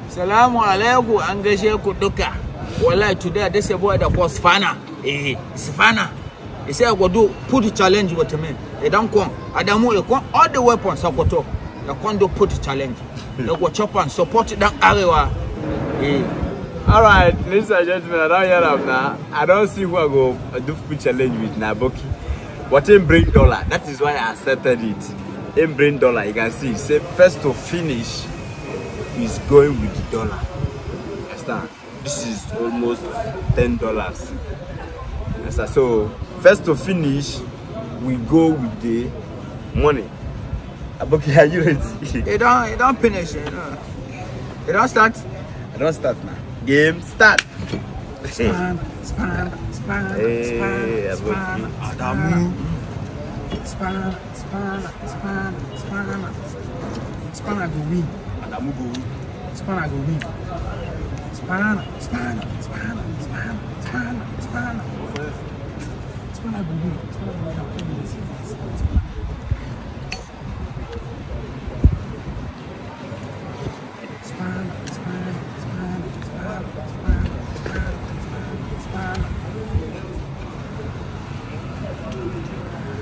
Salamu alaikum an gaishe ku duka. Wallahi today this boy that was Fana. It's Fana. He said I go do put a challenge with me. They don't come. Adamu all the weapons I go to. They can't do put a challenge. They go chop and support that area. Alright, ladies and gentlemen, I don't hear them now. I don't see who I go do food challenge with Naboki. But him bring dollar. That is why I accepted it. Him bring dollar. You can see, say first to finish is going with the dollar. Understand? This is almost $10. Understand? So first to finish, we go with the money. Naboki, are you ready? It don't finish. It don't start. I don't start now. Game start. Span. Hey, Adamu. Span I go win. Adamu go win. Span I go win. Span I go win.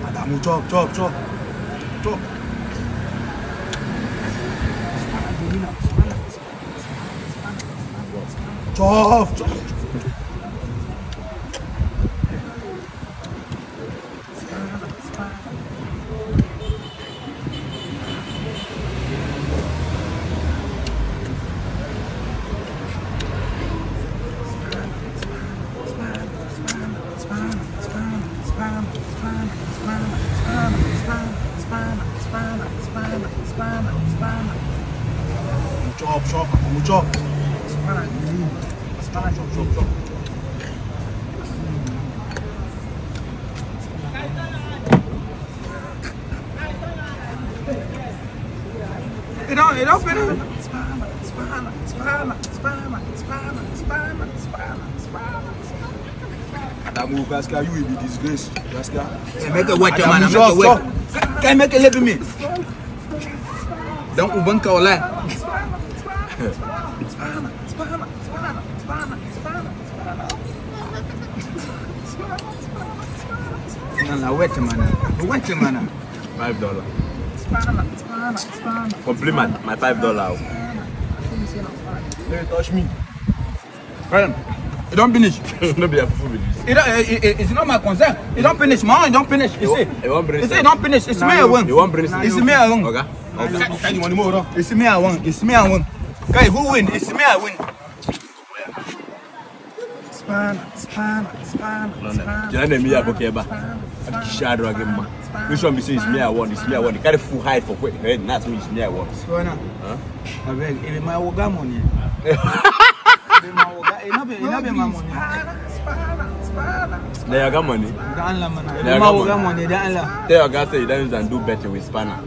Adamu chop. Chop. Chop. It don't finish. Adamu, Gasca, you will be disgraced. Gasca. Make a wet man. Can make a little me. Don't ubanka or lie. Wet man. $5. Compliment my $5. Don't touch me. It don't finish. No be a fool with this. It's not my concern. It don't finish. Man, it don't finish. You see? It don't finish. It's me I win. You won't bring it. It's me I win. Okay. It's me I win. It's me I win. Guy, who win? It's me I win. Span. Which one be say it's me I won? It's me I won. You carry full height for quick head. That's me. It's me I won. Huh? I beg. If my woga money. They got money. They got money. Tell your guy say you don't do better with spanner.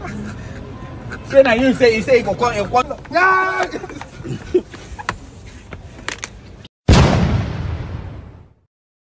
Say now you say you go call. Yeah.